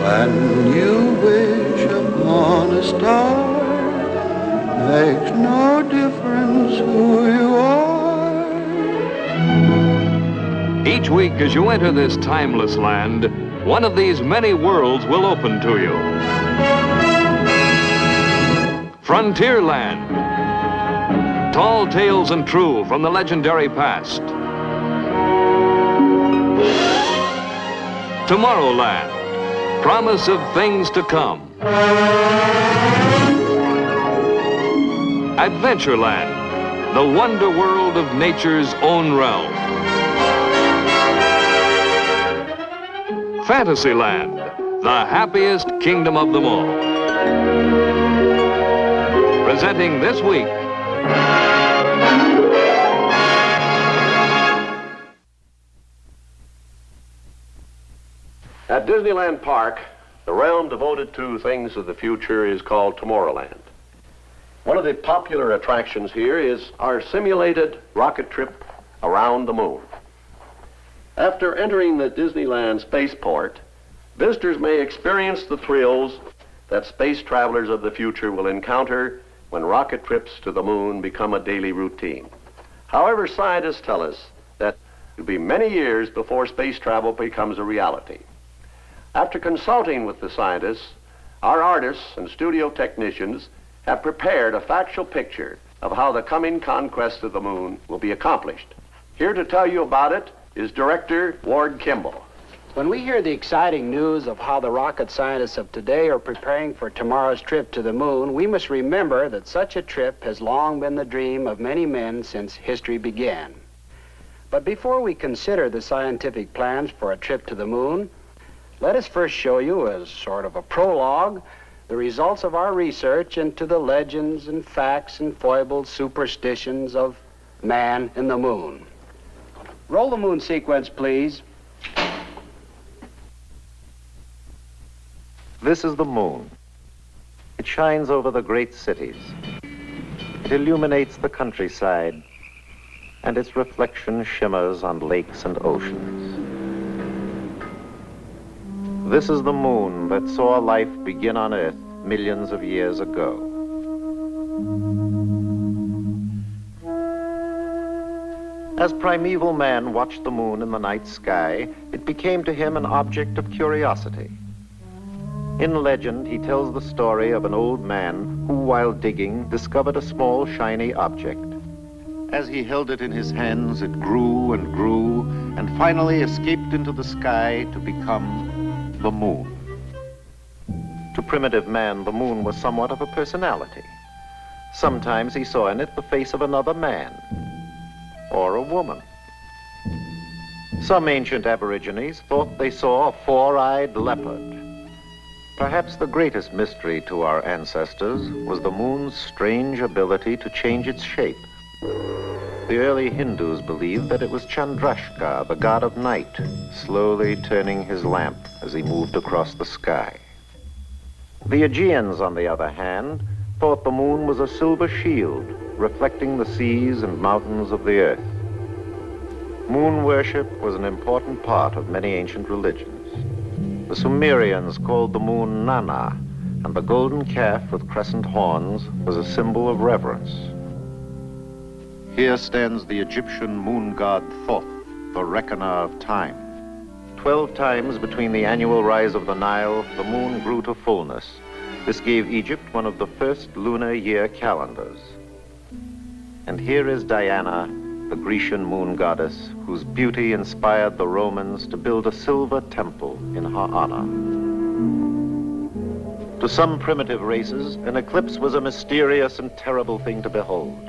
When you wish upon a star, makes no difference who you are. Each week as you enter this timeless land, one of these many worlds will open to you. Frontierland. Tall tales and true from the legendary past. Tomorrowland. Promise of things to come. Adventureland, the wonder world of nature's own realm. Fantasyland, the happiest kingdom of them all. Presenting this week, at Disneyland Park, the realm devoted to things of the future is called Tomorrowland. One of the popular attractions here is our simulated rocket trip around the moon. After entering the Disneyland spaceport, visitors may experience the thrills that space travelers of the future will encounter when rocket trips to the moon become a daily routine. However, scientists tell us that it will be many years before space travel becomes a reality. After consulting with the scientists, our artists and studio technicians have prepared a factual picture of how the coming conquest of the moon will be accomplished. Here to tell you about it is Director Ward Kimball. When we hear the exciting news of how the rocket scientists of today are preparing for tomorrow's trip to the moon, we must remember that such a trip has long been the dream of many men since history began. But before we consider the scientific plans for a trip to the moon, let us first show you, as sort of a prologue, the results of our research into the legends and facts and foibles, superstitions of man and the moon. Roll the moon sequence, please. This is the moon. It shines over the great cities. It illuminates the countryside, and its reflection shimmers on lakes and oceans. This is the moon that saw life begin on Earth millions of years ago. As primeval man watched the moon in the night sky, it became to him an object of curiosity. In legend, he tells the story of an old man who, while digging, discovered a small, shiny object. As he held it in his hands, it grew and grew, and finally escaped into the sky to become the moon. To primitive man, the moon was somewhat of a personality. Sometimes he saw in it the face of another man, or a woman. Some ancient aborigines thought they saw a four-eyed leopard. Perhaps the greatest mystery to our ancestors was the moon's strange ability to change its shape. The early Hindus believed that it was Chandrashka, the god of night, slowly turning his lamp as he moved across the sky. The Aegeans, on the other hand, thought the moon was a silver shield, reflecting the seas and mountains of the earth. Moon worship was an important part of many ancient religions. The Sumerians called the moon Nana, and the golden calf with crescent horns was a symbol of reverence. Here stands the Egyptian moon god Thoth, the reckoner of time. 12 times between the annual rise of the Nile, the moon grew to fullness. This gave Egypt one of the first lunar year calendars. And here is Diana, the Grecian moon goddess, whose beauty inspired the Romans to build a silver temple in her honor. To some primitive races, an eclipse was a mysterious and terrible thing to behold.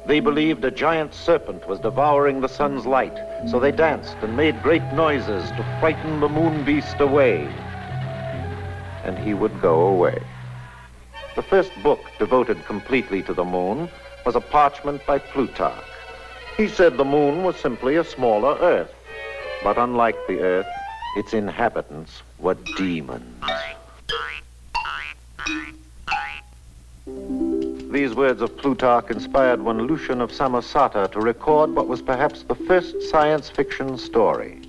They believed a giant serpent was devouring the sun's light, so they danced and made great noises to frighten the moon beast away. And he would go away. The first book devoted completely to the moon was a parchment by Plutarch. He said the moon was simply a smaller Earth, but unlike the Earth, its inhabitants were demons. These words of Plutarch inspired one Lucian of Samosata to record what was perhaps the first science fiction story.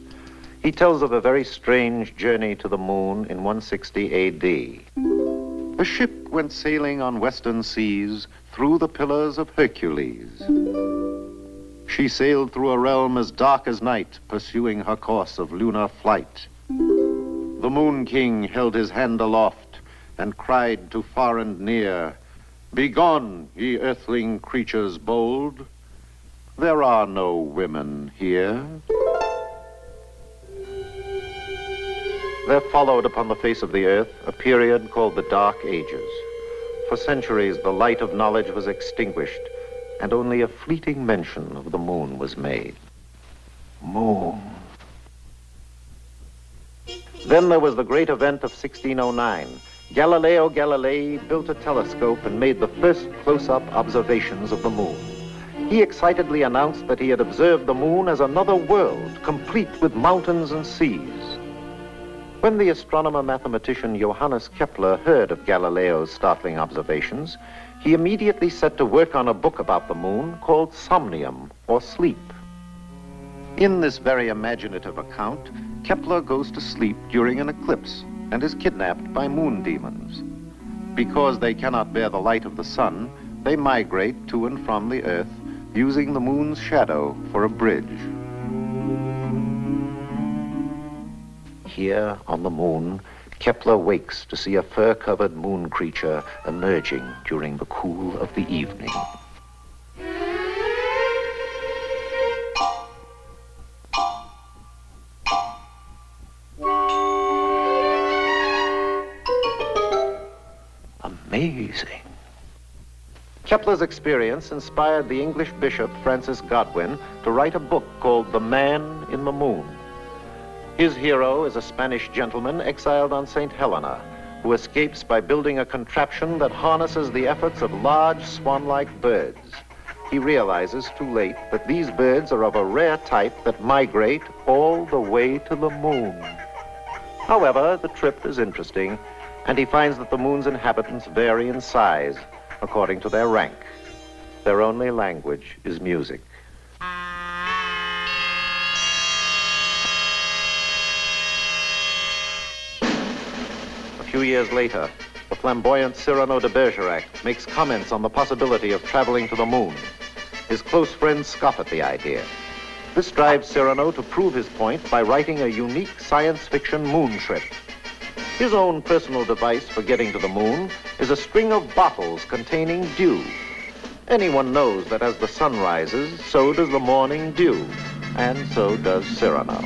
He tells of a very strange journey to the moon in 160 A.D. A ship went sailing on western seas through the pillars of Hercules. She sailed through a realm as dark as night, pursuing her course of lunar flight. The Moon King held his hand aloft and cried to far and near, "Begone, ye earthling creatures bold. There are no women here." There followed upon the face of the earth a period called the Dark Ages. For centuries, the light of knowledge was extinguished, and only a fleeting mention of the moon was made. Moon. Then there was the great event of 1609. Galileo Galilei built a telescope and made the first close-up observations of the moon. He excitedly announced that he had observed the moon as another world, complete with mountains and seas. When the astronomer-mathematician Johannes Kepler heard of Galileo's startling observations, he immediately set to work on a book about the moon called Somnium, or Sleep. In this very imaginative account, Kepler goes to sleep during an eclipse and is kidnapped by moon demons. Because they cannot bear the light of the sun, they migrate to and from the earth, using the moon's shadow for a bridge. Here on the moon, Kepler wakes to see a fur-covered moon creature emerging during the cool of the evening. Amazing. Kepler's experience inspired the English bishop Francis Godwin to write a book called The Man in the Moon. His hero is a Spanish gentleman exiled on St. Helena, who escapes by building a contraption that harnesses the efforts of large swan-like birds. He realizes too late that these birds are of a rare type that migrate all the way to the moon. However, the trip is interesting, and he finds that the moon's inhabitants vary in size according to their rank. Their only language is music. A few years later, the flamboyant Cyrano de Bergerac makes comments on the possibility of traveling to the moon. His close friends scoff at the idea. This drives Cyrano to prove his point by writing a unique science fiction moon trip. His own personal device for getting to the moon is a string of bottles containing dew. Anyone knows that as the sun rises, so does the morning dew, and so does Cyrano.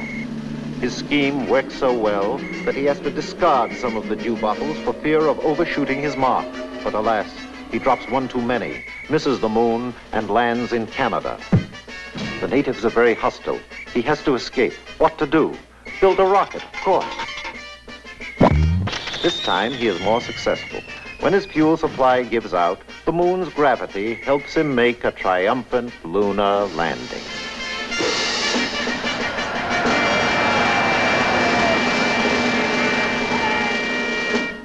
His scheme works so well that he has to discard some of the dew bottles for fear of overshooting his mark. But alas, he drops one too many, misses the moon, and lands in Canada. The natives are very hostile. He has to escape. What to do? Build a rocket, of course. This time, he is more successful. When his fuel supply gives out, the moon's gravity helps him make a triumphant lunar landing.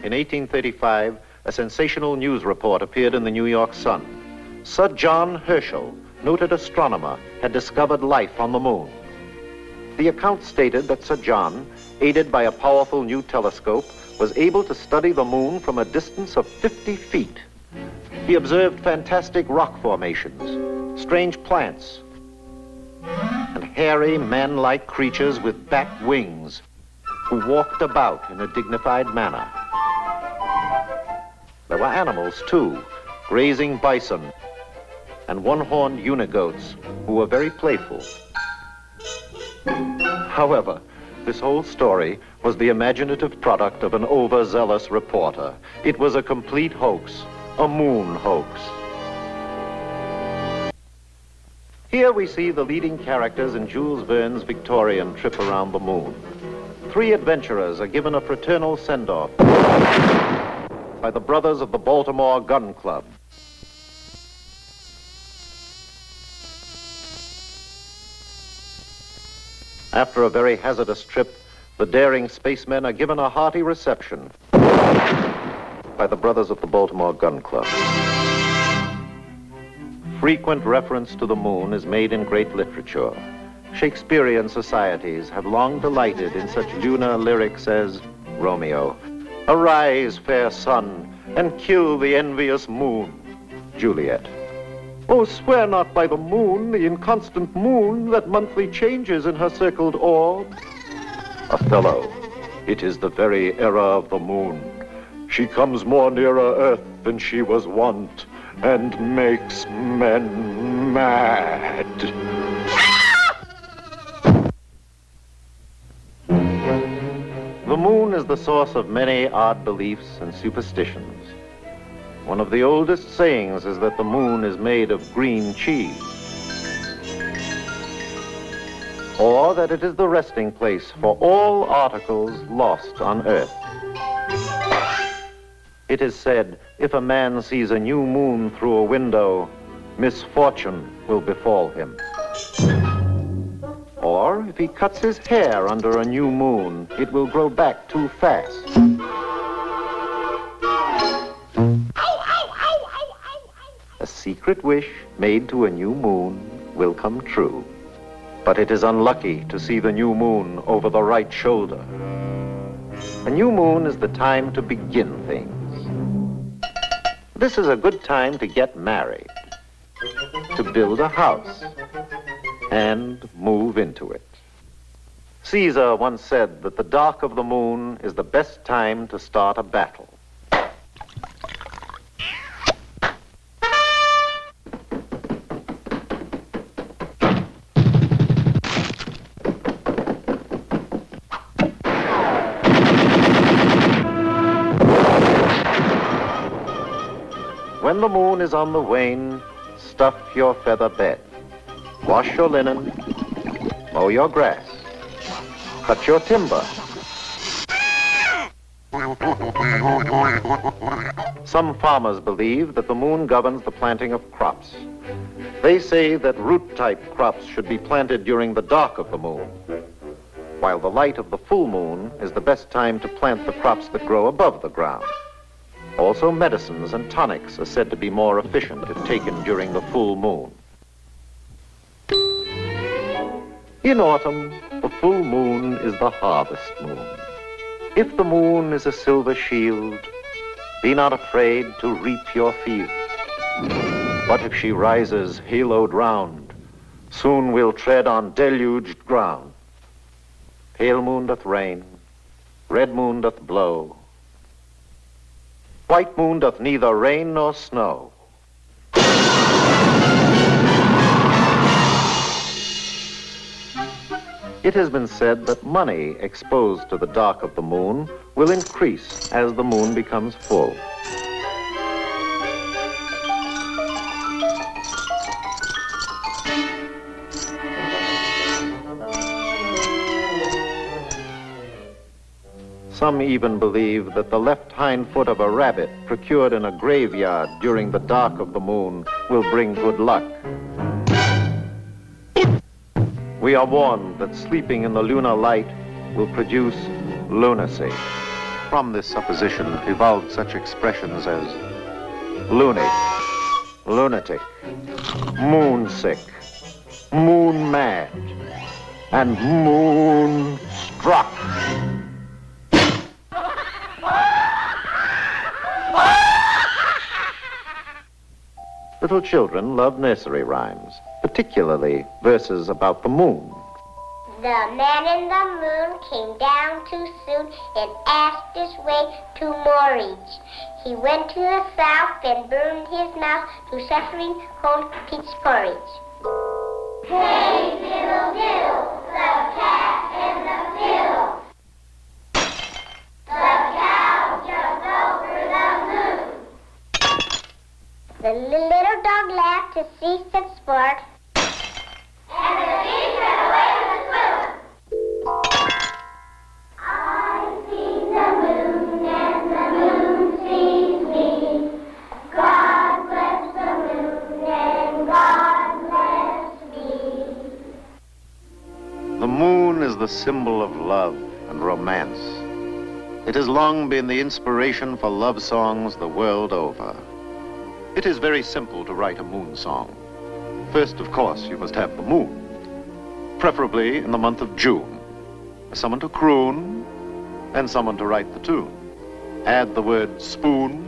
In 1835, a sensational news report appeared in the New York Sun. Sir John Herschel, noted astronomer, had discovered life on the moon. The account stated that Sir John, aided by a powerful new telescope, was able to study the moon from a distance of 50 feet. He observed fantastic rock formations, strange plants, and hairy man-like creatures with bat wings who walked about in a dignified manner. There were animals, too, grazing bison and one-horned unigoats who were very playful. However, this whole story was the imaginative product of an overzealous reporter. It was a complete hoax, a moon hoax. Here we see the leading characters in Jules Verne's Victorian trip around the moon. 3 adventurers are given a fraternal send-off by the brothers of the Baltimore Gun Club. After a very hazardous trip, the daring spacemen are given a hearty reception by the brothers of the Baltimore Gun Club. Frequent reference to the moon is made in great literature. Shakespearean societies have long delighted in such lunar lyrics as Romeo, "Arise, fair sun, and kill the envious moon." Juliet, "Oh, swear not by the moon, the inconstant moon that monthly changes in her circled orb." Othello, "It is the very era of the moon. She comes more nearer earth than she was wont, and makes men mad." The moon is the source of many odd beliefs and superstitions. One of the oldest sayings is that the moon is made of green cheese, or that it is the resting place for all articles lost on Earth. It is said, if a man sees a new moon through a window, misfortune will befall him. Or if he cuts his hair under a new moon, it will grow back too fast. A secret wish made to a new moon will come true. But it is unlucky to see the new moon over the right shoulder. A new moon is the time to begin things. This is a good time to get married, to build a house, and move into it. Caesar once said that the dark of the moon is the best time to start a battle. When the moon is on the wane, stuff your feather bed. Wash your linen, mow your grass, cut your timber. Some farmers believe that the moon governs the planting of crops. They say that root-type crops should be planted during the dark of the moon, while the light of the full moon is the best time to plant the crops that grow above the ground. Also, medicines and tonics are said to be more efficient if taken during the full moon. In autumn, the full moon is the harvest moon. If the moon is a silver shield, be not afraid to reap your field. But if she rises haloed round, soon we'll tread on deluged ground. Pale moon doth rain, red moon doth blow, white moon doth neither rain nor snow. It has been said that money exposed to the dark of the moon will increase as the moon becomes full. Some even believe that the left hind foot of a rabbit procured in a graveyard during the dark of the moon will bring good luck. We are warned that sleeping in the lunar light will produce lunacy. From this supposition evolved such expressions as loony, lunatic, moonsick, moon mad, and moonstruck. Little children love nursery rhymes, particularly verses about the moon. The man in the moon came down too soon and asked his way to Morridge. He went to the south and burned his mouth to suffering cold peach porridge. Hey, diddle diddle, the cat in the fiddle. The cow jumped over the moon. The little dog laughed to see such sport, and the geese ran away with the squirrel. I see the moon, and the moon sees me. God bless the moon, and God bless me. The moon is the symbol of love and romance. It has long been the inspiration for love songs the world over. It is very simple to write a moon song. First, of course, you must have the moon. preferably in the month of June. Someone to croon, and someone to write the tune. Add the word spoon,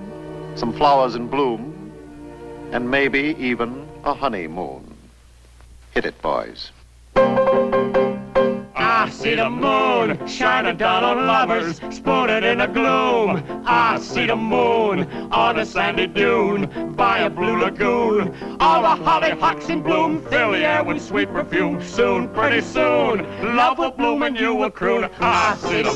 some flowers in bloom, and maybe even a honeymoon. Hit it, boys. I see the moon shining down on lovers, spooning in the gloom. I see the moon on a sandy dune by a blue lagoon. All the hollyhocks in bloom fill the air with sweet perfume. Soon, pretty soon, love will bloom and you will croon. I see the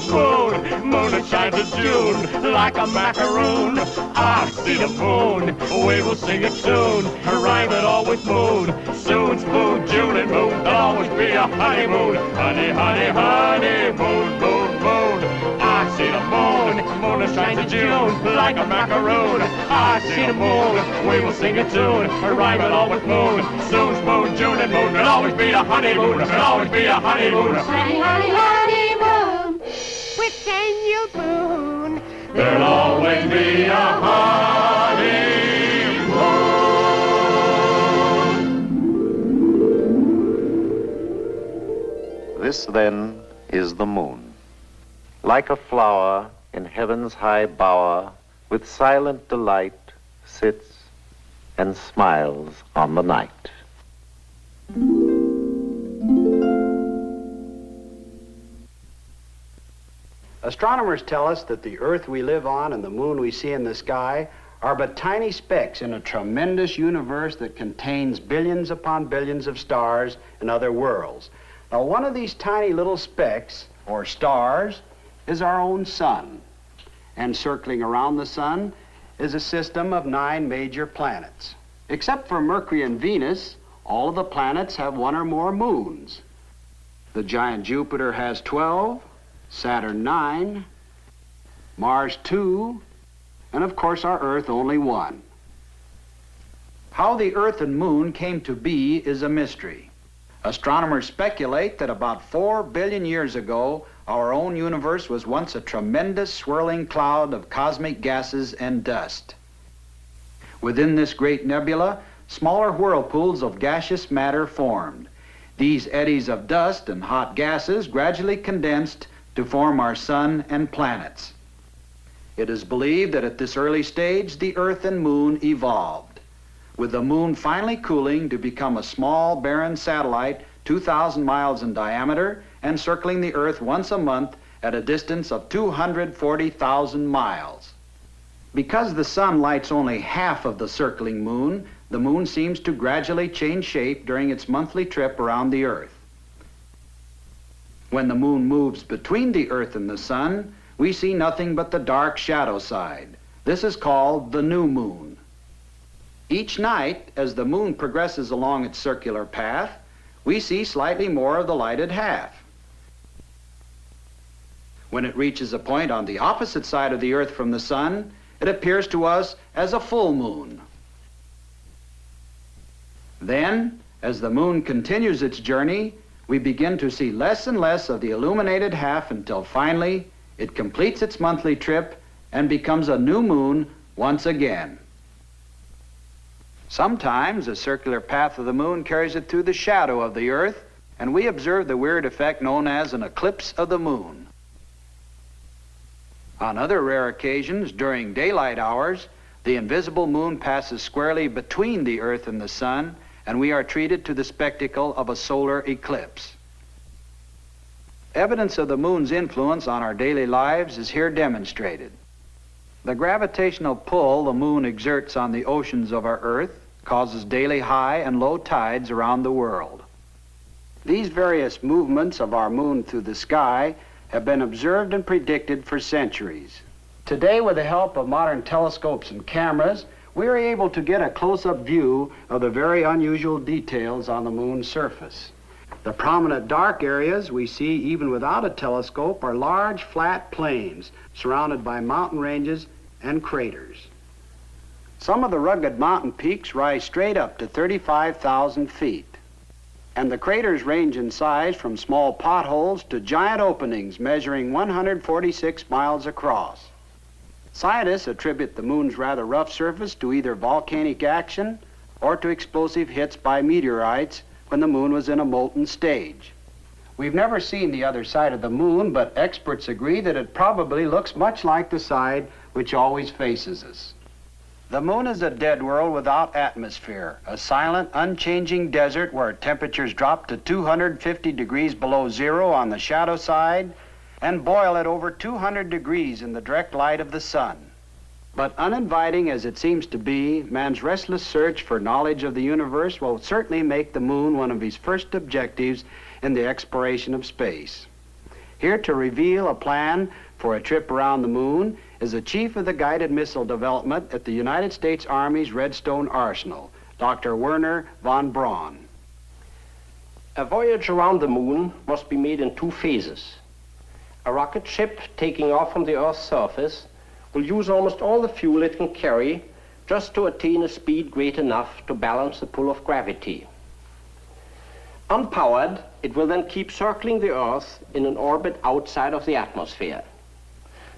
moon that shines in June like a macaroon. I see the moon, we will sing it soon, rhyme it all with moon. Soon, spoon, June and moon, there'll always be a honeymoon. Honey, honey, honey, moon, moon, moon. I see the moon that shines in June like a macaroon. I see the moon, we will sing a tune, rhyme it all with moon. Soon, spoon, June and moon, there'll always be a honeymoon. There'll always be a honeymoon. Honey, honey, honeymoon with Daniel Boone. There'll always be a honeymoon. This, then, is the moon. Like a flower in heaven's high bower, with silent delight, sits and smiles on the night. Astronomers tell us that the Earth we live on and the moon we see in the sky are but tiny specks in a tremendous universe that contains billions upon billions of stars and other worlds. Now, one of these tiny little specks, or stars, is our own sun. And circling around the sun is a system of 9 major planets. Except for Mercury and Venus, all of the planets have 1 or more moons. The giant Jupiter has 12, Saturn 9, Mars 2, and of course our Earth only 1. How the Earth and moon came to be is a mystery. Astronomers speculate that about 4 billion years ago, our own universe was once a tremendous swirling cloud of cosmic gases and dust. Within this great nebula, smaller whirlpools of gaseous matter formed. These eddies of dust and hot gases gradually condensed to form our sun and planets. It is believed that at this early stage, the Earth and moon evolved, with the moon finally cooling to become a small, barren satellite 2,000 miles in diameter and circling the Earth once a month at a distance of 240,000 miles. Because the sun lights only half of the circling moon, the moon seems to gradually change shape during its monthly trip around the Earth. When the moon moves between the Earth and the sun, we see nothing but the dark shadow side. This is called the new moon. Each night, as the moon progresses along its circular path, we see slightly more of the lighted half. When it reaches a point on the opposite side of the Earth from the sun, it appears to us as a full moon. Then, as the moon continues its journey, we begin to see less and less of the illuminated half until finally it completes its monthly trip and becomes a new moon once again. Sometimes the circular path of the moon carries it through the shadow of the Earth, and we observe the weird effect known as an eclipse of the moon. On other rare occasions, during daylight hours, the invisible moon passes squarely between the Earth and the sun, and we are treated to the spectacle of a solar eclipse. Evidence of the moon's influence on our daily lives is here demonstrated. The gravitational pull the moon exerts on the oceans of our Earth causes daily high and low tides around the world. These various movements of our moon through the sky have been observed and predicted for centuries. Today, with the help of modern telescopes and cameras, we are able to get a close-up view of the very unusual details on the moon's surface. The prominent dark areas we see even without a telescope are large, flat plains surrounded by mountain ranges and craters. Some of the rugged mountain peaks rise straight up to 35,000 feet. And the craters range in size from small potholes to giant openings measuring 146 miles across. Scientists attribute the moon's rather rough surface to either volcanic action or to explosive hits by meteorites when the moon was in a molten stage. We've never seen the other side of the moon, but experts agree that it probably looks much like the side which always faces us. The moon is a dead world without atmosphere, a silent, unchanging desert where temperatures drop to 250 degrees below zero on the shadow side and boil at over 200 degrees in the direct light of the sun. But uninviting as it seems to be, man's restless search for knowledge of the universe will certainly make the moon one of his first objectives in the exploration of space. Here to reveal a plan for a trip around the moon is the chief of the guided missile development at the United States Army's Redstone Arsenal, Dr. Wernher von Braun. A voyage around the moon must be made in two phases. A rocket ship taking off from the Earth's surface will use almost all the fuel it can carry just to attain a speed great enough to balance the pull of gravity. Unpowered, it will then keep circling the Earth in an orbit outside of the atmosphere.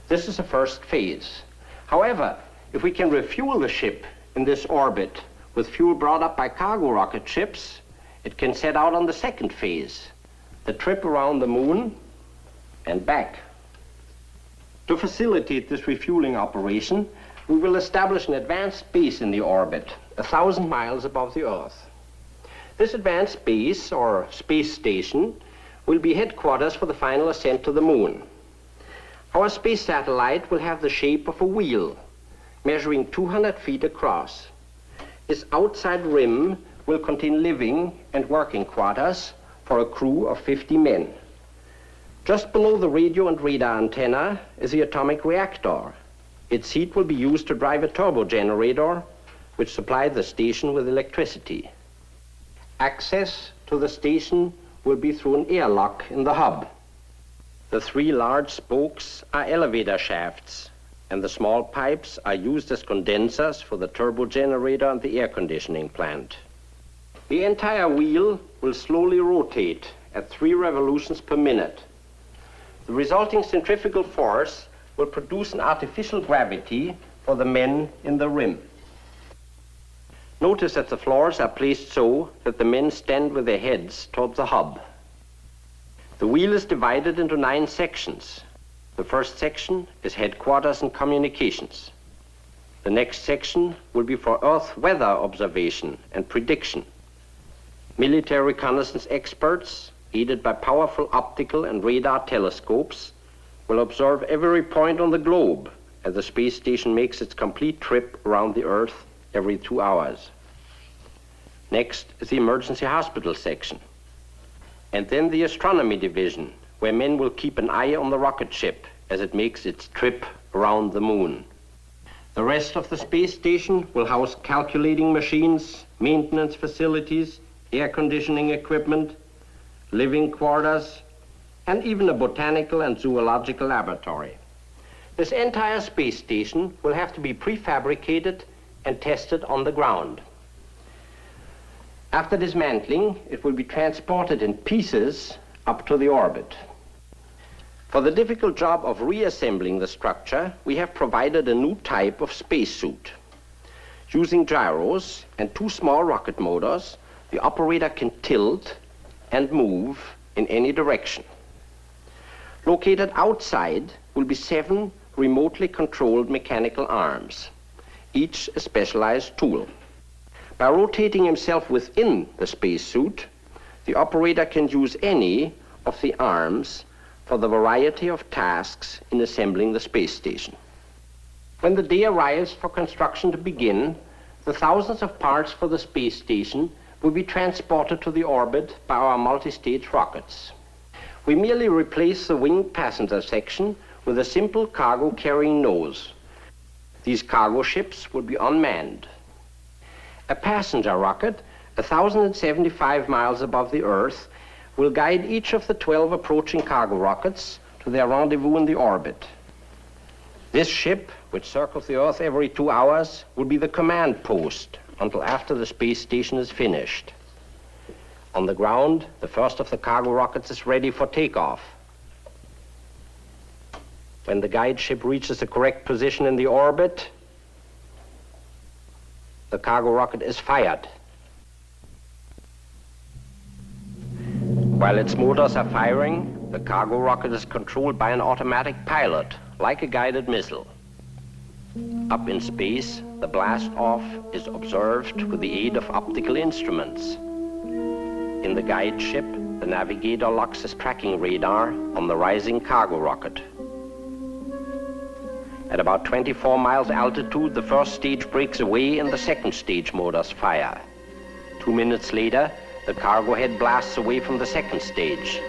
This is the first phase. However, if we can refuel the ship in this orbit with fuel brought up by cargo rocket ships, it can set out on the second phase, the trip around the moon and back. To facilitate this refueling operation, we will establish an advanced base in the orbit, 1,000 miles above the Earth. This advanced base, or space station, will be headquarters for the final ascent to the moon. Our space satellite will have the shape of a wheel, measuring 200 feet across. Its outside rim will contain living and working quarters for a crew of 50 men. Just below the radio and radar antenna is the atomic reactor. Its heat will be used to drive a turbo generator, which supplies the station with electricity. Access to the station will be through an airlock in the hub. The three large spokes are elevator shafts, and the small pipes are used as condensers for the turbo generator and the air conditioning plant. The entire wheel will slowly rotate at 3 revolutions per minute. The resulting centrifugal force will produce an artificial gravity for the men in the rim. Notice that the floors are placed so that the men stand with their heads toward the hub. The wheel is divided into 9 sections. The first section is headquarters and communications. The next section will be for Earth weather observation and prediction. Military reconnaissance experts, aided by powerful optical and radar telescopes, will observe every point on the globe as the space station makes its complete trip around the Earth every 2 hours. Next is the emergency hospital section. And then the astronomy division, where men will keep an eye on the rocket ship as it makes its trip around the moon. The rest of the space station will house calculating machines, maintenance facilities, air conditioning equipment, living quarters, and even a botanical and zoological laboratory. This entire space station will have to be prefabricated and tested on the ground. After dismantling, it will be transported in pieces up to the orbit. For the difficult job of reassembling the structure, we have provided a new type of spacesuit. Using gyros and 2 small rocket motors, the operator can tilt and move in any direction. Located outside will be 7 remotely controlled mechanical arms, each a specialized tool. By rotating himself within the spacesuit, the operator can use any of the arms for the variety of tasks in assembling the space station. When the day arrives for construction to begin, the thousands of parts for the space station will be transported to the orbit by our multi-stage rockets. We merely replace the winged passenger section with a simple cargo-carrying nose. These cargo ships will be unmanned. A passenger rocket, 1,075 miles above the Earth, will guide each of the 12 approaching cargo rockets to their rendezvous in the orbit. This ship, which circles the Earth every 2 hours, will be the command post until after the space station is finished. On the ground, the first of the cargo rockets is ready for takeoff. When the guide ship reaches the correct position in the orbit, the cargo rocket is fired. While its motors are firing, the cargo rocket is controlled by an automatic pilot, like a guided missile. Up in space, the blast-off is observed with the aid of optical instruments. In the guide ship, the navigator locks his tracking radar on the rising cargo rocket. At about 24 miles altitude, the first stage breaks away and the second stage motors fire. 2 minutes later, the cargo head blasts away from the second stage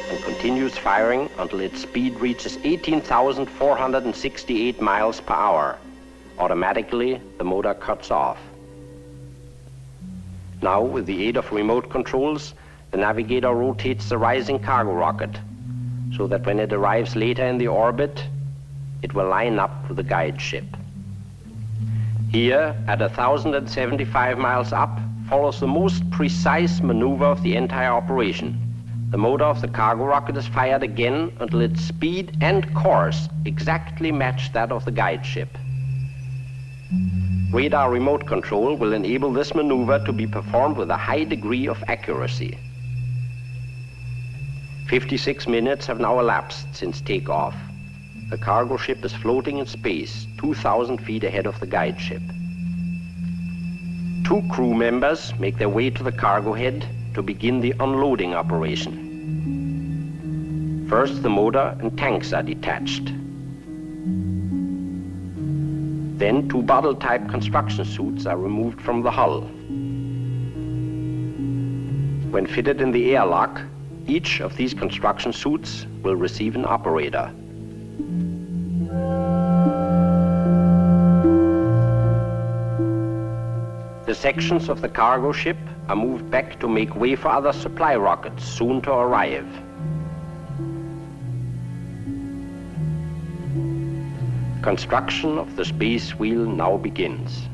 and continues firing until its speed reaches 18,468 miles per hour. Automatically, the motor cuts off. Now, with the aid of remote controls, the navigator rotates the rising cargo rocket so that when it arrives later in the orbit, it will line up with the guide ship. Here, at 1,075 miles up, follows the most precise maneuver of the entire operation. The motor of the cargo rocket is fired again until its speed and course exactly match that of the guide ship. Radar remote control will enable this maneuver to be performed with a high degree of accuracy. 56 minutes have now elapsed since takeoff. The cargo ship is floating in space, 2,000 feet ahead of the guide ship. 2 crew members make their way to the cargo head to begin the unloading operation. First, the motor and tanks are detached. Then 2 bottle-type construction suits are removed from the hull. When fitted in the airlock, each of these construction suits will receive an operator. The sections of the cargo ship are moved back to make way for other supply rockets soon to arrive. Construction of the space wheel now begins.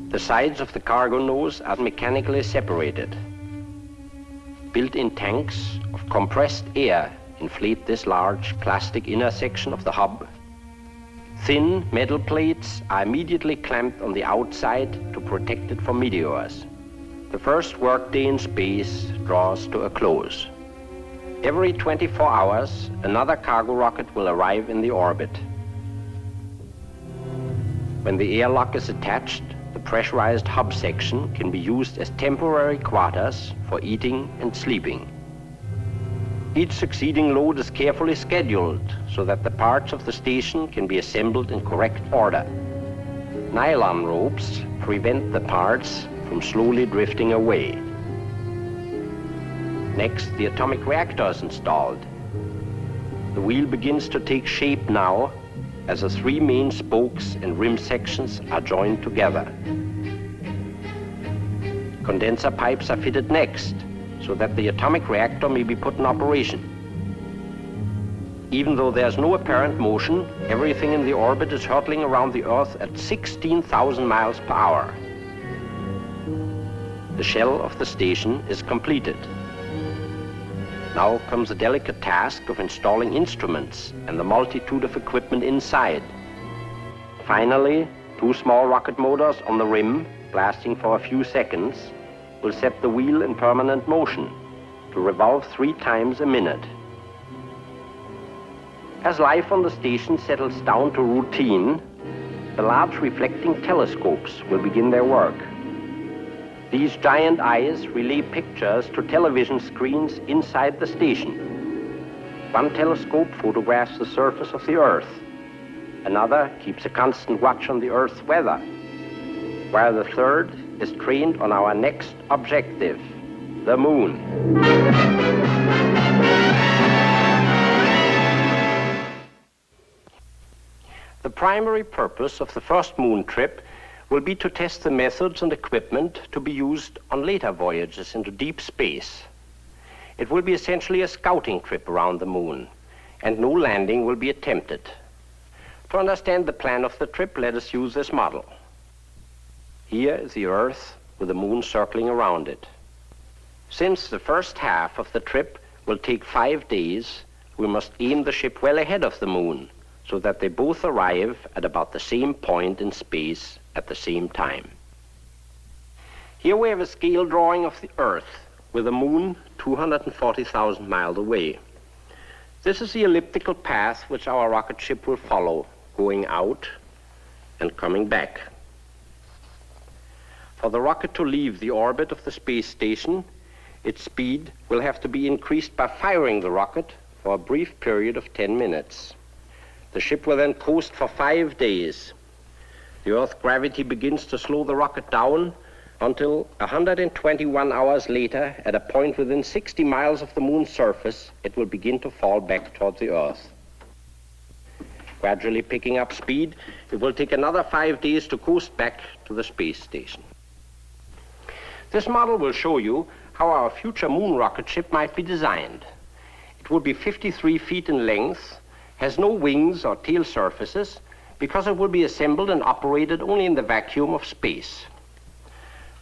The sides of the cargo nose are mechanically separated. Built-in tanks of compressed air inflate this large plastic inner section of the hub. Thin metal plates are immediately clamped on the outside to protect it from meteors. The first workday in space draws to a close. Every 24 hours, another cargo rocket will arrive in the orbit. When the airlock is attached, the pressurized hub section can be used as temporary quarters for eating and sleeping. Each succeeding load is carefully scheduled so that the parts of the station can be assembled in correct order. Nylon ropes prevent the parts from slowly drifting away. Next, the atomic reactor is installed. The wheel begins to take shape now as the 3 main spokes and rim sections are joined together. Condenser pipes are fitted next, so that the atomic reactor may be put in operation. Even though there's no apparent motion, everything in the orbit is hurtling around the Earth at 16,000 miles per hour. The shell of the station is completed. Now comes the delicate task of installing instruments and the multitude of equipment inside. Finally, 2 small rocket motors on the rim, blasting for a few seconds, will set the wheel in permanent motion to revolve 3 times a minute. As life on the station settles down to routine, the large reflecting telescopes will begin their work. These giant eyes relay pictures to television screens inside the station. One telescope photographs the surface of the Earth. Another keeps a constant watch on the Earth's weather, while the third is trained on our next objective, the moon. The primary purpose of the first moon trip will be to test the methods and equipment to be used on later voyages into deep space. It will be essentially a scouting trip around the moon, and no landing will be attempted. To understand the plan of the trip, let us use this model. Here is the Earth with the moon circling around it. Since the first half of the trip will take 5 days, we must aim the ship well ahead of the moon so that they both arrive at about the same point in space at the same time. Here we have a scale drawing of the Earth with the moon 240,000 miles away. This is the elliptical path which our rocket ship will follow, going out and coming back. For the rocket to leave the orbit of the space station, its speed will have to be increased by firing the rocket for a brief period of 10 minutes. The ship will then coast for 5 days. The Earth's gravity begins to slow the rocket down until 121 hours later, at a point within 60 miles of the moon's surface, it will begin to fall back toward the Earth. Gradually picking up speed, it will take another 5 days to coast back to the space station. This model will show you how our future moon rocket ship might be designed. It will be 53 feet in length, has no wings or tail surfaces, because it will be assembled and operated only in the vacuum of space.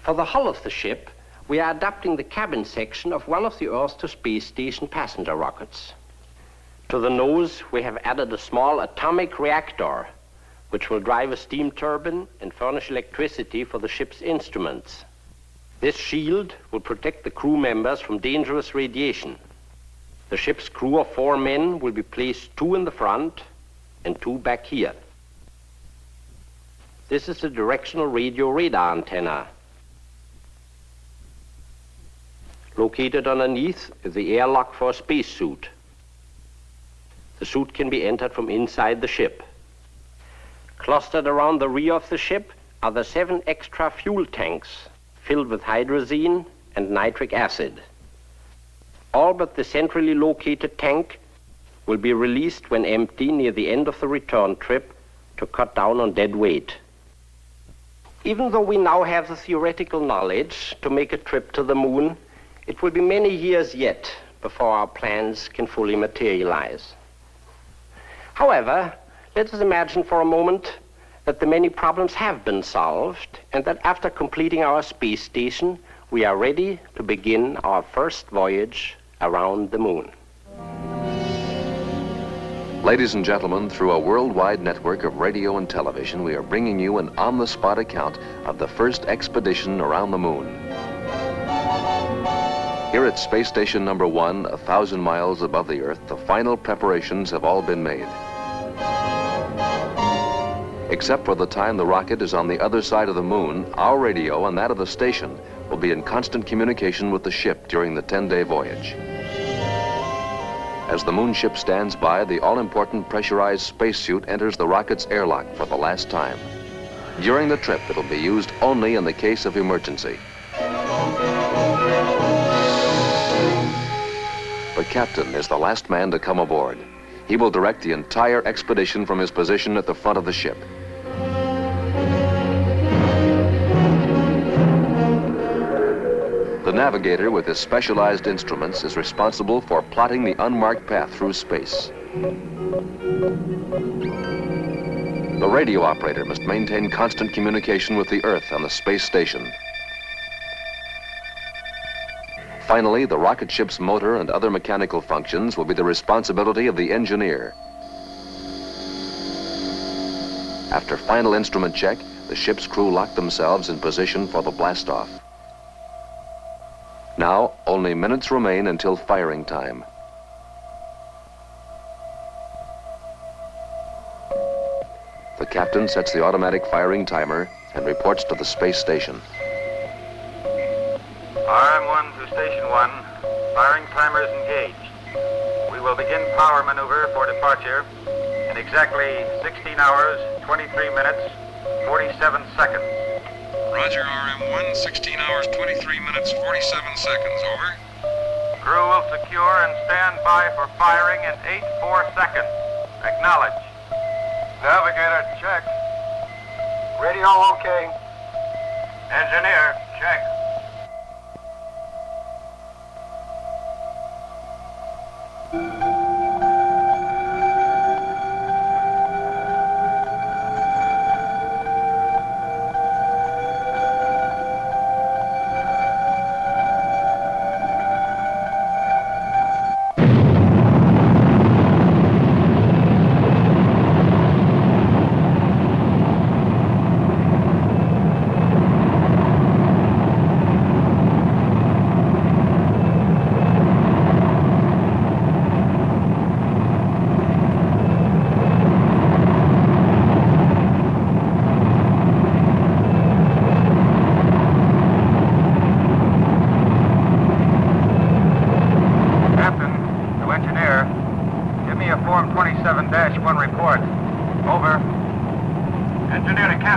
For the hull of the ship, we are adapting the cabin section of one of the Earth to space station passenger rockets. To the nose, we have added a small atomic reactor, which will drive a steam turbine and furnish electricity for the ship's instruments. This shield will protect the crew members from dangerous radiation. The ship's crew of 4 men will be placed 2 in the front and 2 back here. This is the directional radio radar antenna. Located underneath is the airlock for a spacesuit. The suit can be entered from inside the ship. Clustered around the rear of the ship are the 7 extra fuel tanks filled with hydrazine and nitric acid. All but the centrally located tank will be released when empty near the end of the return trip to cut down on dead weight. Even though we now have the theoretical knowledge to make a trip to the moon, it will be many years yet before our plans can fully materialize. However, let us imagine for a moment that the many problems have been solved and that after completing our space station, we are ready to begin our first voyage around the moon. Ladies and gentlemen, through a worldwide network of radio and television, we are bringing you an on-the-spot account of the first expedition around the moon. Here at Space Station number 1, 1,000 miles above the Earth, the final preparations have all been made. Except for the time the rocket is on the other side of the moon, our radio and that of the station will be in constant communication with the ship during the 10-day voyage. As the moon ship stands by, the all-important pressurized spacesuit enters the rocket's airlock for the last time. During the trip, it'll be used only in the case of emergency. The captain is the last man to come aboard. He will direct the entire expedition from his position at the front of the ship. The navigator with his specialized instruments is responsible for plotting the unmarked path through space. The radio operator must maintain constant communication with the Earth and the space station. Finally, the rocket ship's motor and other mechanical functions will be the responsibility of the engineer. After final instrument check, the ship's crew lock themselves in position for the blastoff. Now, only minutes remain until firing time. The captain sets the automatic firing timer and reports to the space station. RM1 to Station 1, firing timer is engaged. We will begin power maneuver for departure in exactly 16 hours, 23 minutes, 47 seconds. Roger, RM1, 16 hours, 23 minutes, 47 seconds, over. Crew will secure and stand by for firing in 84 seconds. Acknowledge. Navigator, check. Radio okay. Engineer, check.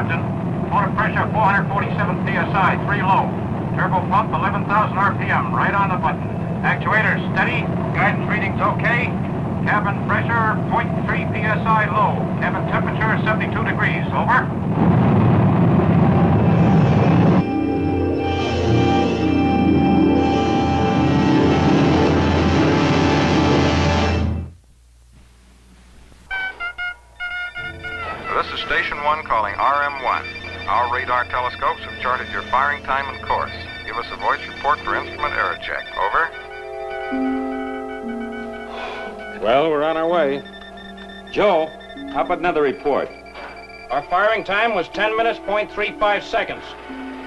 Captain. Motor pressure 447 psi, 3 low. Turbo pump 11,000 RPM, right on the button. Actuators steady. Guidance readings okay. Cabin pressure 0.3 psi low. Cabin temperature 72 degrees. Over. This is Station 1 calling RM1. Our radar telescopes have charted your firing time and course. Give us a voice report for instrument error check. Over. Well, we're on our way. Joe, how about another report? Our firing time was 10 minutes, 0.35 seconds.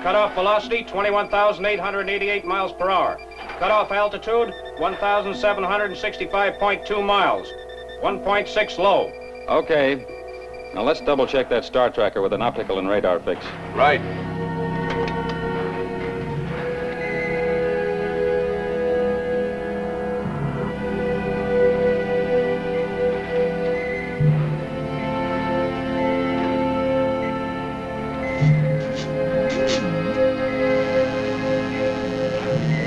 Cutoff velocity, 21,888 miles per hour. Cutoff altitude, 1,765.2 miles. 1.6 low. Okay. Now let's double check that star tracker with an optical and radar fix. Right.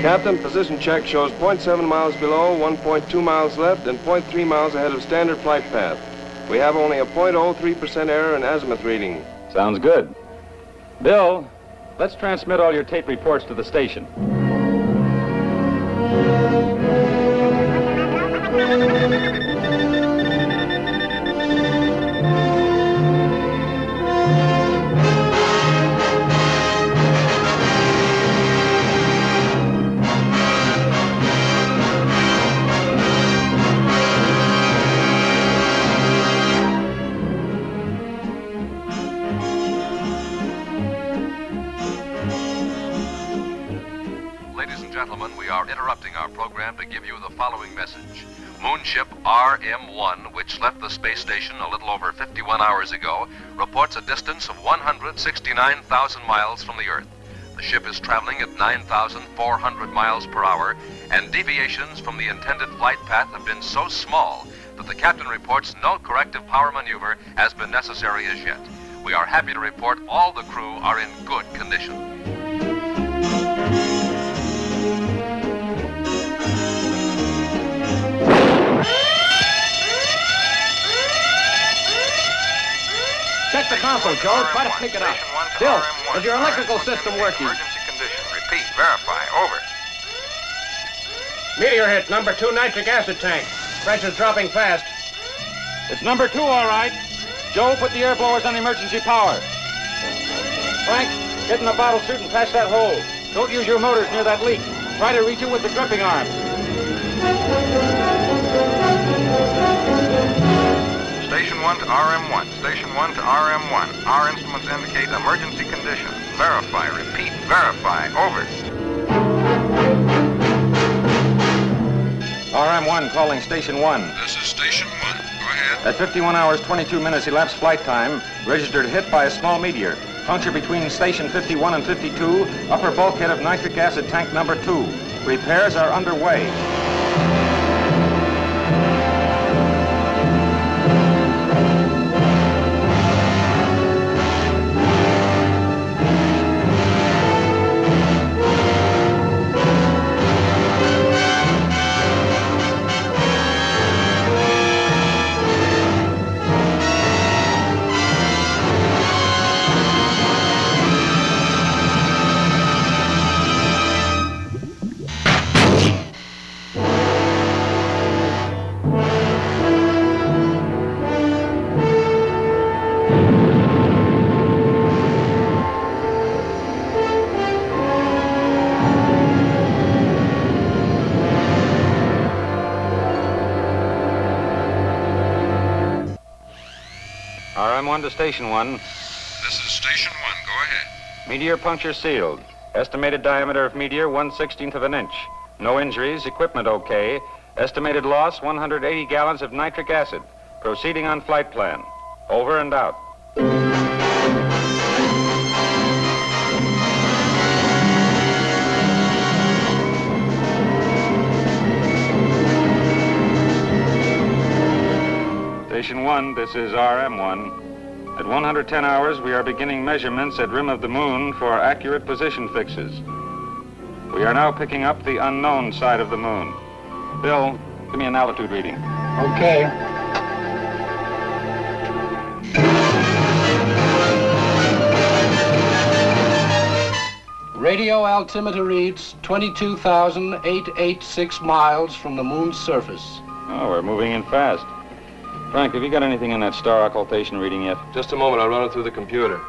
Captain, position check shows 0.7 miles below, 1.2 miles left, and 0.3 miles ahead of standard flight path. We have only a 0.03% error in azimuth reading. Sounds good. Bill, let's transmit all your tape reports to the station. Gentlemen, we are interrupting our program to give you the following message. Moonship RM1, which left the space station a little over 51 hours ago, reports a distance of 169,000 miles from the Earth. The ship is traveling at 9,400 miles per hour, and deviations from the intended flight path have been so small that the captain reports no corrective power maneuver has been necessary as yet. We are happy to report all the crew are in good condition. Check the console, Joe. Try to pick it up. Bill, is your electrical system working? Emergency condition. Repeat. Verify. Over. Meteor hit, number 2 nitric acid tank. Pressure's dropping fast. It's number 2, all right. Joe, put the air blowers on emergency power. Frank, get in the bottle suit and patch that hole. Don't use your motors near that leak. Try to reach it with the gripping arm. Station 1 to RM1. Station 1 to RM1. Our instruments indicate emergency condition. Verify. Repeat. Verify. Over. RM1 calling Station 1. This is Station 1. Go ahead. At 51 hours, 22 minutes elapsed flight time, registered hit by a small meteor. Puncture between Station 51 and 52, upper bulkhead of nitric acid tank number 2. Repairs are underway. RM1 to Station 1. This is Station 1. Go ahead. Meteor puncture sealed. Estimated diameter of meteor 1/16 of an inch. No injuries, equipment okay. Estimated loss 180 gallons of nitric acid. Proceeding on flight plan. Over and out. Station 1, this is RM1. At 110 hours, we are beginning measurements at rim of the moon for accurate position fixes. We are now picking up the unknown side of the moon. Bill, give me an altitude reading. Okay. Radio altimeter reads 22,886 miles from the moon's surface. Oh, we're moving in fast. Frank, have you got anything in that star occultation reading yet? Just a moment, I'll run it through the computer.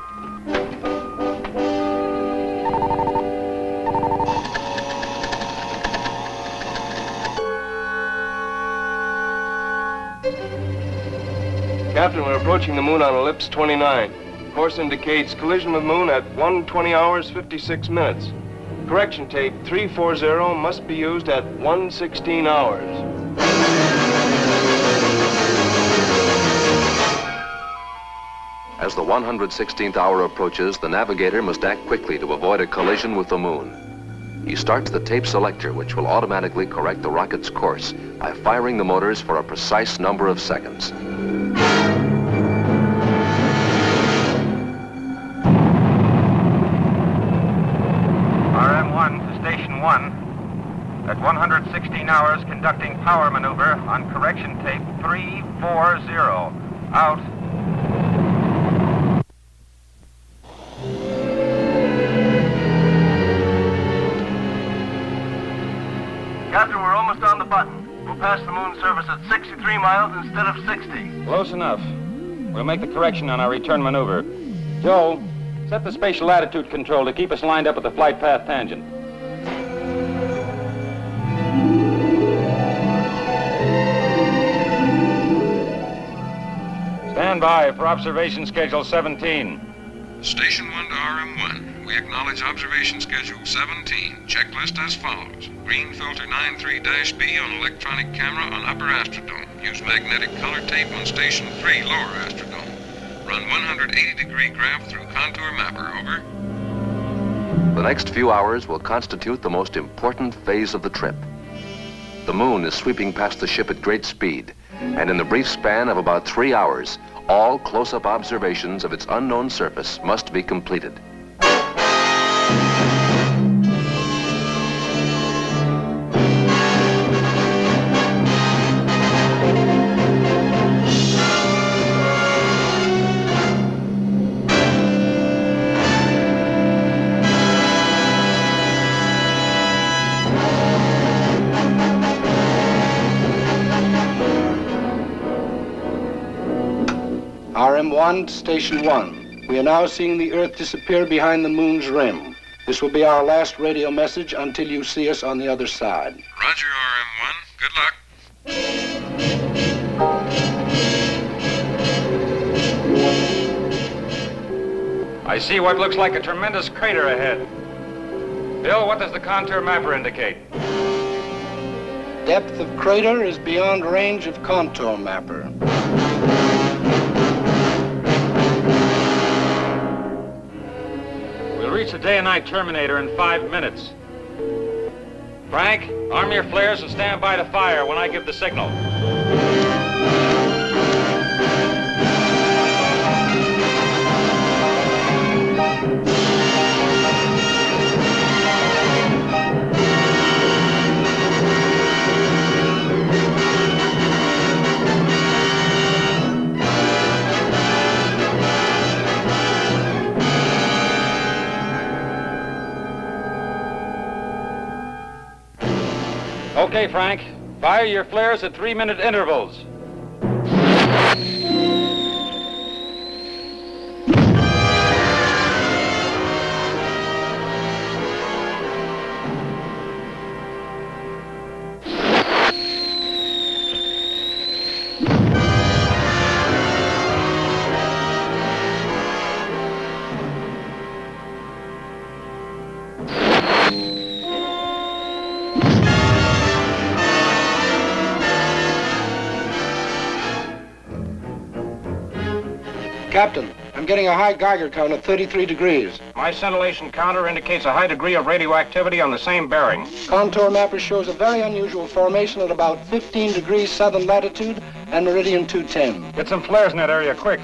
Captain, we're approaching the moon on ellipse 29. Course indicates collision with moon at 1:20 hours 56 minutes. Correction tape 340 must be used at 1:16 hours. As the 116th hour approaches, the navigator must act quickly to avoid a collision with the moon. He starts the tape selector, which will automatically correct the rocket's course by firing the motors for a precise number of seconds. RM1 to Station 1. At 116 hours, conducting power maneuver on correction tape 340. Out. Captain, we're almost on the button. We'll pass the moon's surface at 63 miles instead of 60. Close enough. We'll make the correction on our return maneuver. Joe, set the spatial attitude control to keep us lined up with the flight path tangent. Stand by for observation schedule 17. Station 1 to RM1. We acknowledge observation schedule 17. Checklist as follows. Green filter 93-B on electronic camera on upper astrodome. Use magnetic color tape on station 3, lower astrodome. Run 180-degree graph through contour mapper. Over. The next few hours will constitute the most important phase of the trip. The moon is sweeping past the ship at great speed, and in the brief span of about 3 hours, all close-up observations of its unknown surface must be completed. RM1, Station 1. We are now seeing the Earth disappear behind the moon's rim. This will be our last radio message until you see us on the other side. Roger, RM1. Good luck. I see what looks like a tremendous crater ahead. Bill, what does the contour mapper indicate? Depth of crater is beyond range of contour mapper. We'll reach the day and night terminator in 5 minutes. Frank, arm your flares and stand by to fire when I give the signal. Okay, Frank. Fire your flares at 3-minute intervals. Captain, I'm getting a high Geiger count at 33 degrees. My scintillation counter indicates a high degree of radioactivity on the same bearing. Contour mapper shows a very unusual formation at about 15 degrees southern latitude and meridian 210. Get some flares in that area, quick.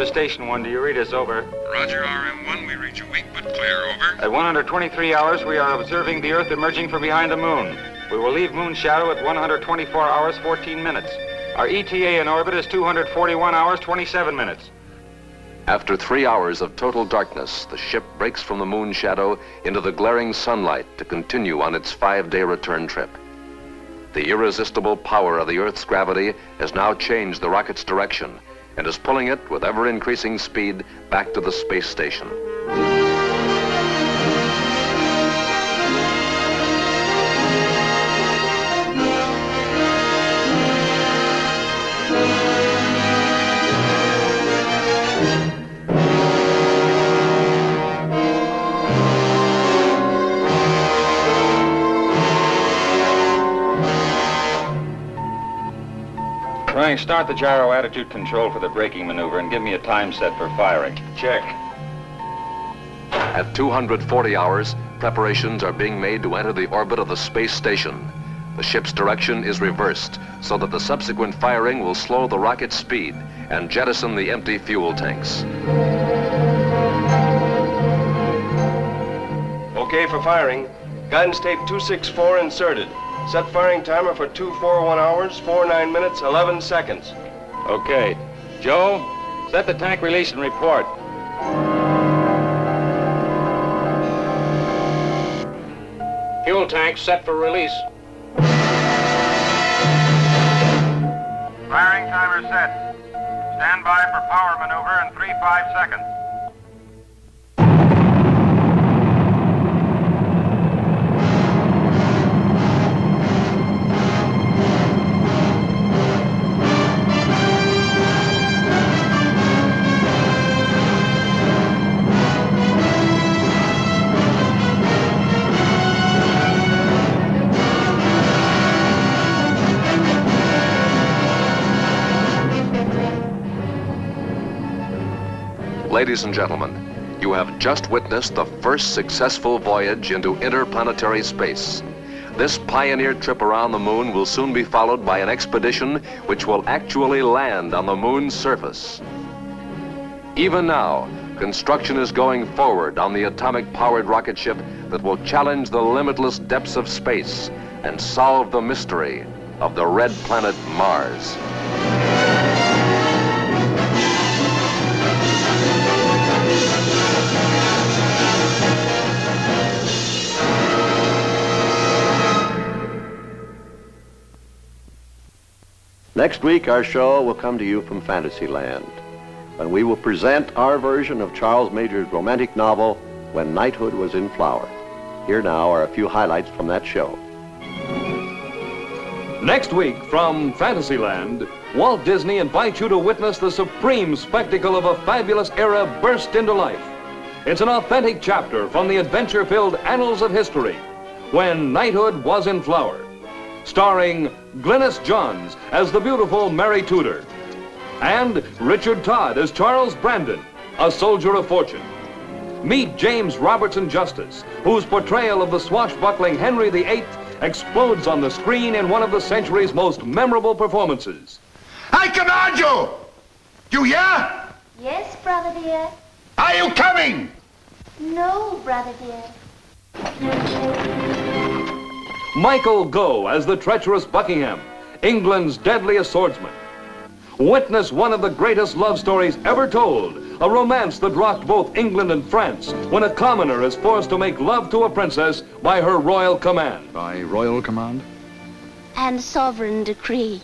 to Station 1. Do you read us? Over. Roger, RM1, we read you weak but clear. Over. At 123 hours, we are observing the Earth emerging from behind the moon. We will leave moon shadow at 124 hours, 14 minutes. Our ETA in orbit is 241 hours, 27 minutes. After 3 hours of total darkness, the ship breaks from the moon shadow into the glaring sunlight to continue on its 5-day return trip. The irresistible power of the Earth's gravity has now changed the rocket's direction and is pulling it with ever-increasing speed back to the space station. Frank, start the gyro attitude control for the braking maneuver and give me a time set for firing. Check. At 240 hours, preparations are being made to enter the orbit of the space station. The ship's direction is reversed so that the subsequent firing will slow the rocket's speed and jettison the empty fuel tanks. Okay for firing. Guidance tape 264 inserted. Set firing timer for 241 hours, 49 minutes, 11 seconds. Okay. Joe, set the tank release and report. Fuel tank set for release. Firing timer set. Stand by for power maneuver in 3-5 seconds. Ladies and gentlemen, you have just witnessed the first successful voyage into interplanetary space. This pioneer trip around the moon will soon be followed by an expedition which will actually land on the moon's surface. Even now, construction is going forward on the atomic-powered rocket ship that will challenge the limitless depths of space and solve the mystery of the red planet Mars. Next week, our show will come to you from Fantasyland, when we will present our version of Charles Major's romantic novel, When Knighthood Was in Flower. Here now are a few highlights from that show. Next week, from Fantasyland, Walt Disney invites you to witness the supreme spectacle of a fabulous era burst into life. It's an authentic chapter from the adventure-filled annals of history, When Knighthood Was in Flower, starring Glynis Johns as the beautiful Mary Tudor, and Richard Todd as Charles Brandon, a soldier of fortune. Meet James Robertson Justice, whose portrayal of the swashbuckling Henry VIII explodes on the screen in one of the century's most memorable performances. I command you! You hear? Yes, brother dear. Are you coming? No, brother dear. Michael Gough as the treacherous Buckingham, England's deadliest swordsman. Witness one of the greatest love stories ever told, a romance that rocked both England and France when a commoner is forced to make love to a princess by her royal command. By royal command? And sovereign decree.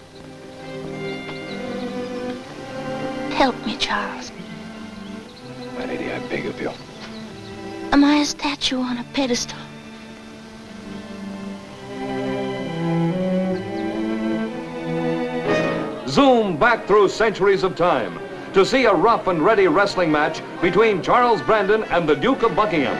Help me, Charles. My lady, I beg of you. Am I a statue on a pedestal? Zoom back through centuries of time to see a rough and ready wrestling match between Charles Brandon and the Duke of Buckingham.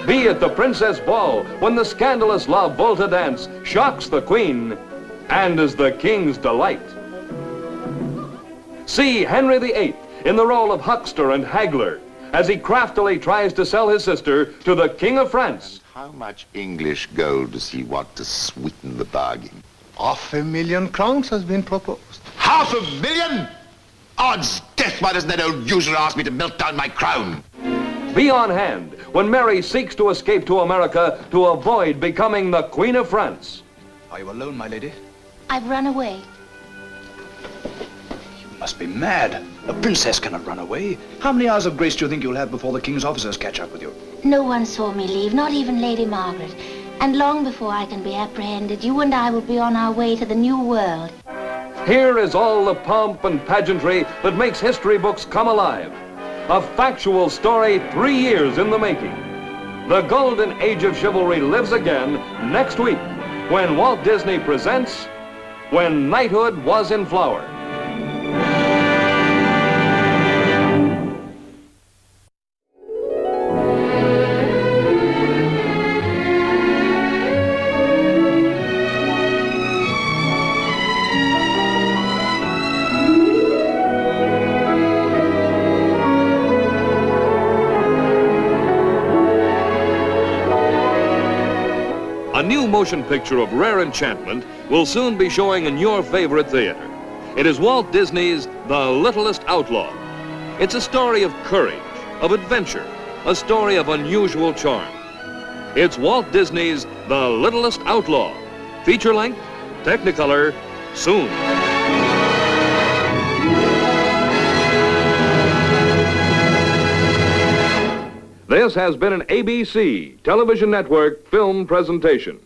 Be at the Princess Ball when the scandalous La Volta dance shocks the Queen and is the King's delight. See Henry VIII in the role of huckster and haggler as he craftily tries to sell his sister to the King of France, How much English gold does he want to sweeten the bargain? 500,000 crowns has been proposed. 500,000? Odds death, why doesn't that old usurer ask me to melt down my crown? Be on hand when Mary seeks to escape to America to avoid becoming the Queen of France. Are you alone, my lady? I've run away. You must be mad. A princess cannot run away. How many hours of grace do you think you'll have before the king's officers catch up with you? No one saw me leave, not even Lady Margaret. And long before I can be apprehended, you and I will be on our way to the New World. Here is all the pomp and pageantry that makes history books come alive. A factual story 3 years in the making. The golden age of chivalry lives again next week when Walt Disney presents When Knighthood Was in Flower. A new motion picture of rare enchantment will soon be showing in your favorite theater. It is Walt Disney's The Littlest Outlaw. It's a story of courage, of adventure, a story of unusual charm. It's Walt Disney's The Littlest Outlaw. Feature length, Technicolor, soon. This has been an ABC Television Network film presentation.